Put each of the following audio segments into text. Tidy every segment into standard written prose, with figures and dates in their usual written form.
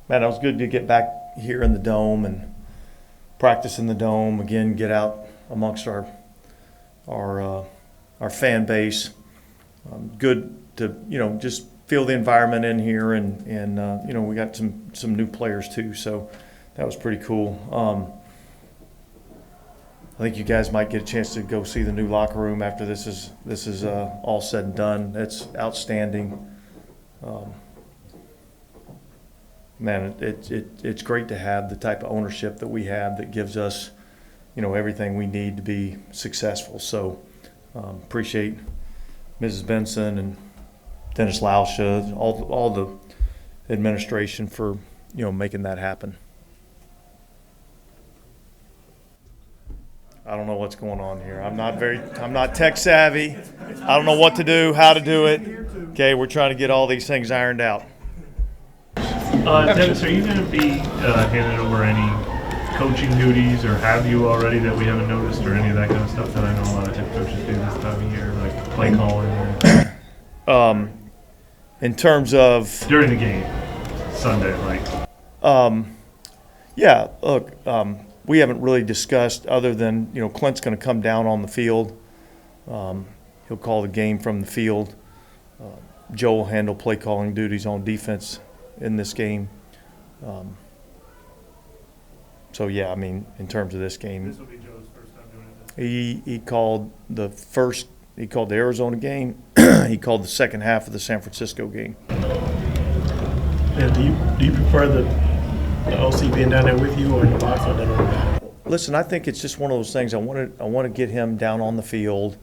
Man, it was good to get back here in the Dome and practice in the Dome again. Get out amongst our fan base. Good to just feel the environment in here, and we got some new players too, so that was pretty cool. I think you guys might get a chance to go see the new locker room after this is all said and done. It's outstanding. Man, it's great to have the type of ownership that we have that gives us, everything we need to be successful. So appreciate Mrs. Benson and Dennis Lauscha, all the administration for making that happen. I don't know what's going on here. I'm not tech savvy. I don't know what to do, how to do it. Okay, we're trying to get all these things ironed out. Dennis, are you going to be handing over any coaching duties, or have you already that we haven't noticed, or any of that kind of stuff that I know a lot of head coaches do this time of year, like play calling? Or in terms of during the game, Sunday, yeah. Look, we haven't really discussed other than Clint's going to come down on the field. He'll call the game from the field. Joe will handle play calling duties on defense in this game. So yeah, I mean, in terms of this game, this will be Joe's first time doing it. he called the Arizona game. He called the second half of the San Francisco game. And do you prefer the OC being down there with you, or in the box, or that don't matter? Listen, I think it's just one of those things. I want to get him down on the field.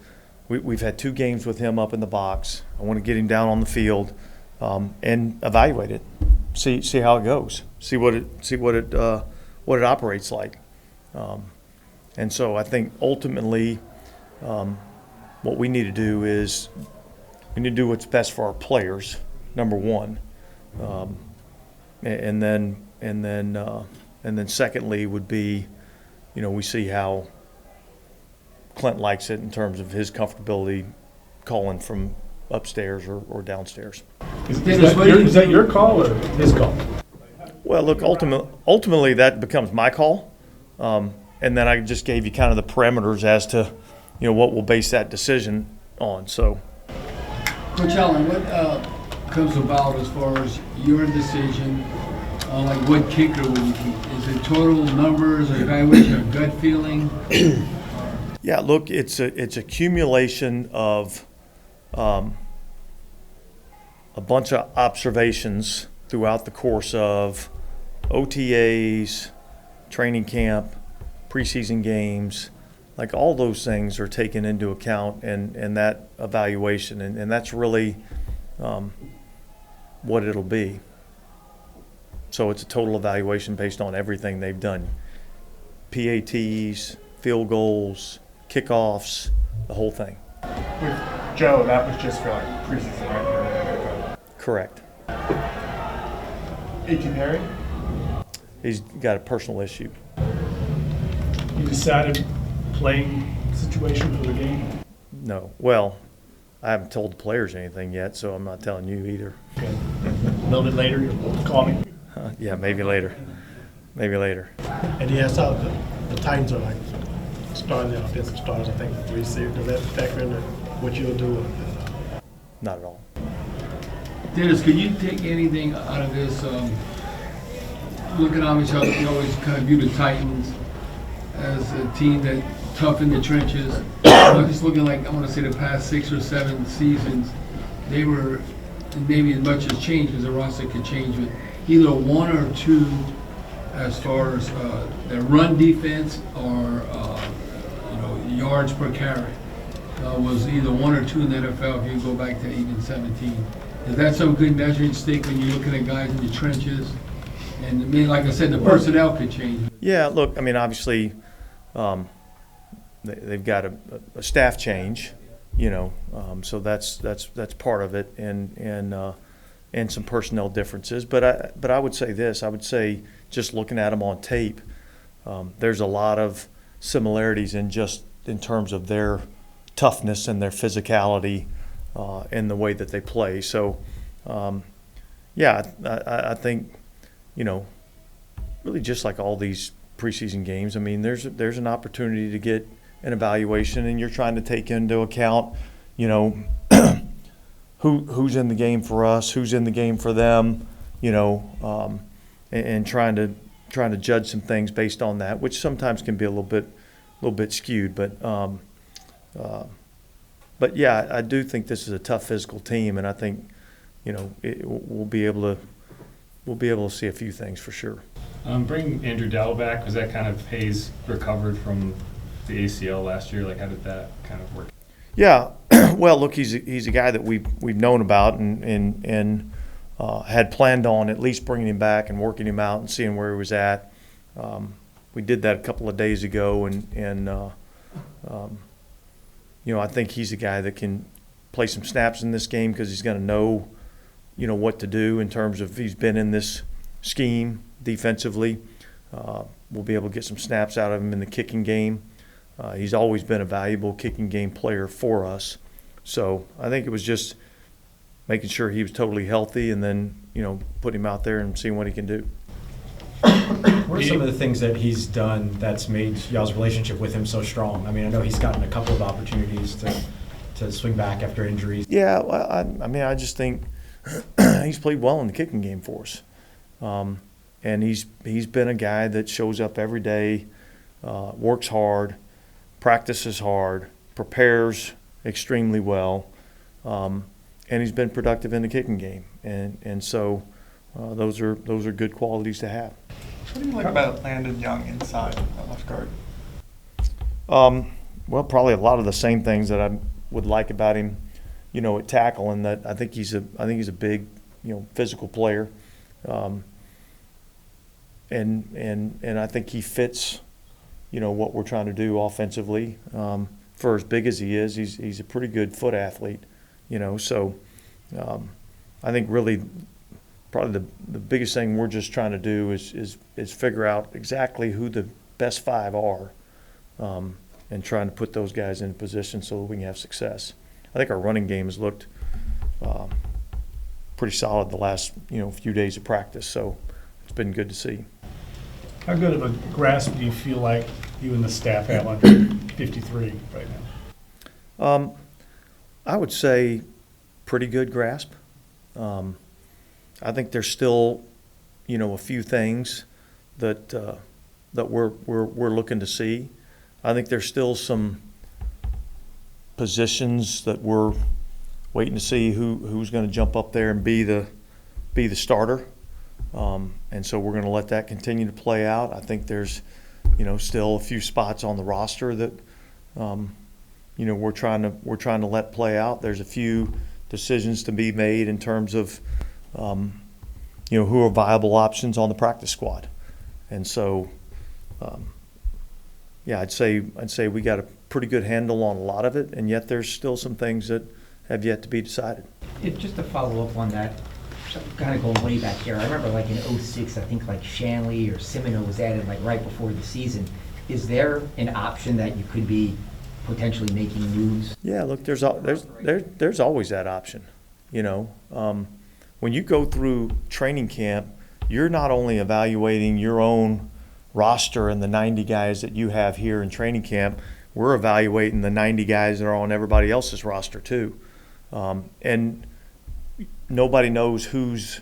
We've had 2 games with him up in the box. I want to get him down on the field and evaluate it, see how it goes, see what it operates like. And so I think ultimately, what we need to do is we need to do what's best for our players, number one, and then secondly would be, we see how Clint likes it in terms of his comfortability calling from upstairs or downstairs. Is that your call or his call? Well, look, ultimately that becomes my call, and then I just gave you kind of the parameters as to, what we'll base that decision on. So, Coach Allen, what comes about as far as your decision on like what kicker would you keep? Is it total numbers or evaluation or gut feeling? Yeah, look, it's accumulation of a bunch of observations throughout the course of OTAs, training camp, preseason games. Like all those things are taken into account in that evaluation, and that's really what it'll be. So it's a total evaluation based on everything they've done. PATs, field goals, kickoffs, the whole thing. With Joe, that was just for like preseason, right? Correct. A.T. Perry? He's got a personal issue. You decided playing situation for the game? No. Well, I haven't told the players anything yet, so I'm not telling you either. Okay. A little bit later, you'll call me. Yeah, maybe later. Maybe later. And yes, the Titans are like starting the offensive starters, I think, 3 series. Does that factor into what you'll do? Not at all. Dennis, could you take anything out of this? Looking obviously, you always kind of view the Titans as a team that tough in the trenches. Just looking like, I want to say the past 6 or 7 seasons, they were maybe as much as changed as the roster could change with either 1 or 2 as far as their run defense or yards per carry. Was either 1 or 2 in the NFL if you go back to even 17. Is that some good measuring stick when you're looking at guys in the trenches? And I mean, like I said, the personnel could change. Yeah, look, I mean, obviously, they've got a staff change, so that's part of it, and some personnel differences. But I would say this. I would say just looking at them on tape, there's a lot of similarities in terms of their toughness and their physicality in the way that they play. So, I think really just like all these preseason games, I mean, there's an opportunity to get an evaluation, and you're trying to take into account, who's in the game for us, who's in the game for them, and trying to judge some things based on that, which sometimes can be a little bit skewed. But yeah, I do think this is a tough physical team, and I think we'll be able to see a few things for sure. Bring Andrew Dow back, was that kind of Hayes recovered from the ACL last year? Like, how did that kind of work? Yeah, well, look, he's a guy that we've known about and had planned on at least bringing him back and working him out and seeing where he was at. We did that a couple of days ago, and I think he's a guy that can play some snaps in this game because he's going to know, what to do in terms of he's been in this scheme defensively. We'll be able to get some snaps out of him in the kicking game. He's always been a valuable kicking game player for us. So I think it was just making sure he was totally healthy and then, put him out there and seeing what he can do. What are some of the things that he's done that's made y'all's relationship with him so strong? I mean, I know he's gotten a couple of opportunities to swing back after injuries. Yeah, well, I just think he's played well in the kicking game for us. And he's been a guy that shows up every day, works hard, practices hard, prepares extremely well, and he's been productive in the kicking game. And so those are good qualities to have. What do you like about Landon Young inside at left guard? Well, probably a lot of the same things that I would like about him, at tackle, and that I think he's a big, physical player, and I think he fits, what we're trying to do offensively. For as big as he is, he's a pretty good foot athlete, So I think really probably the biggest thing we're just trying to do is figure out exactly who the best five are, and trying to put those guys in position so that we can have success. I think our running game has looked pretty solid the last few days of practice, so it's been good to see. How good of a grasp do you feel like you and the staff have on 53 right now? I would say pretty good grasp. I think there's still, a few things that we're looking to see. I think there's still some positions that we're waiting to see who's going to jump up there and be the starter. And so we're going to let that continue to play out. I think there's, still a few spots on the roster that, we're trying to let play out. There's a few decisions to be made in terms of, who are viable options on the practice squad. And so, I'd say we got a pretty good handle on a lot of it, and yet there's still some things that have yet to be decided. Just to follow up on that, kind of going way back here, I remember like in '06, I think like Shanley or Semino was added like right before the season. Is there an option that you could be potentially making moves? Yeah, look, there's always that option. When you go through training camp, you're not only evaluating your own roster and the 90 guys that you have here in training camp, we're evaluating the 90 guys that are on everybody else's roster too. And nobody knows who's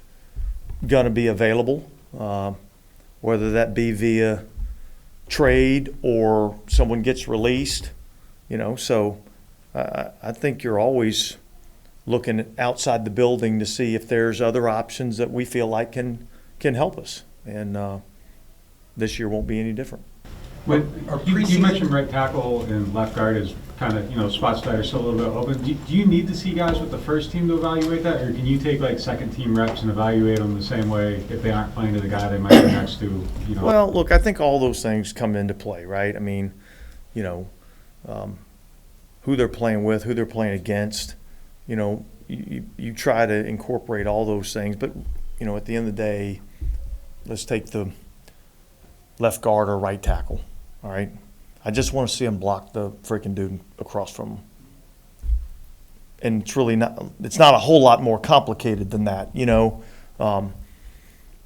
going to be available, whether that be via trade or someone gets released, So I think you're always looking outside the building to see if there's other options that we feel like can help us. And this year won't be any different. But you mentioned right tackle and left guard as kind of, spots that are still a little bit open. Do you need to see guys with the first team to evaluate that? Or can you take like second team reps and evaluate them the same way if they aren't playing to the guy they might be next to, Well, look, I think all those things come into play, right? I mean, who they're playing with, who they're playing against, you try to incorporate all those things. But, at the end of the day, let's take the left guard or right tackle, all right? I just want to see him block the freaking dude across from him. And it's not a whole lot more complicated than that, Now,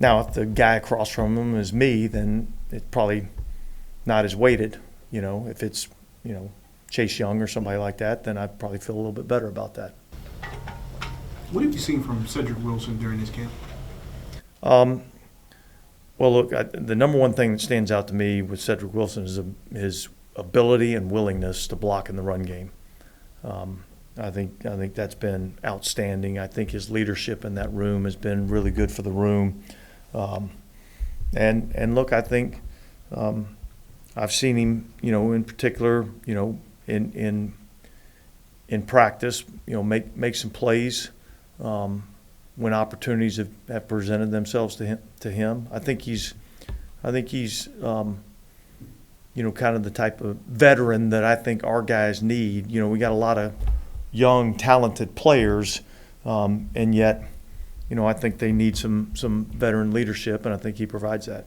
Now, if the guy across from him is me, then it's probably not as weighted. If it's, Chase Young or somebody like that, then I probably feel a little bit better about that. What have you seen from Cedric Wilson during this camp? Well, look, the number one thing that stands out to me with Cedric Wilson is his ability and willingness to block in the run game. I think that's been outstanding. I think his leadership in that room has been really good for the room. And look, I think I've seen him, in particular, in practice, make some plays when opportunities have presented themselves to him. I think he's kind of the type of veteran that I think our guys need. We got a lot of young, talented players, and yet, I think they need some veteran leadership, and I think he provides that.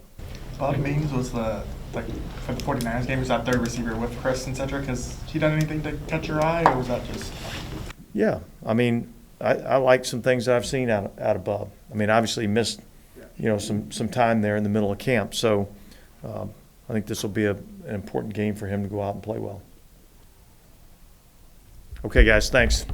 Bob Means was for the 49ers game, was that third receiver with Chris and Cedric. Has he done anything to catch your eye, or was that just? Yeah, I mean, I like some things that I've seen out of Bob. I mean, obviously he missed, some time there in the middle of camp. So I think this will be an important game for him to go out and play well. Okay, guys, thanks.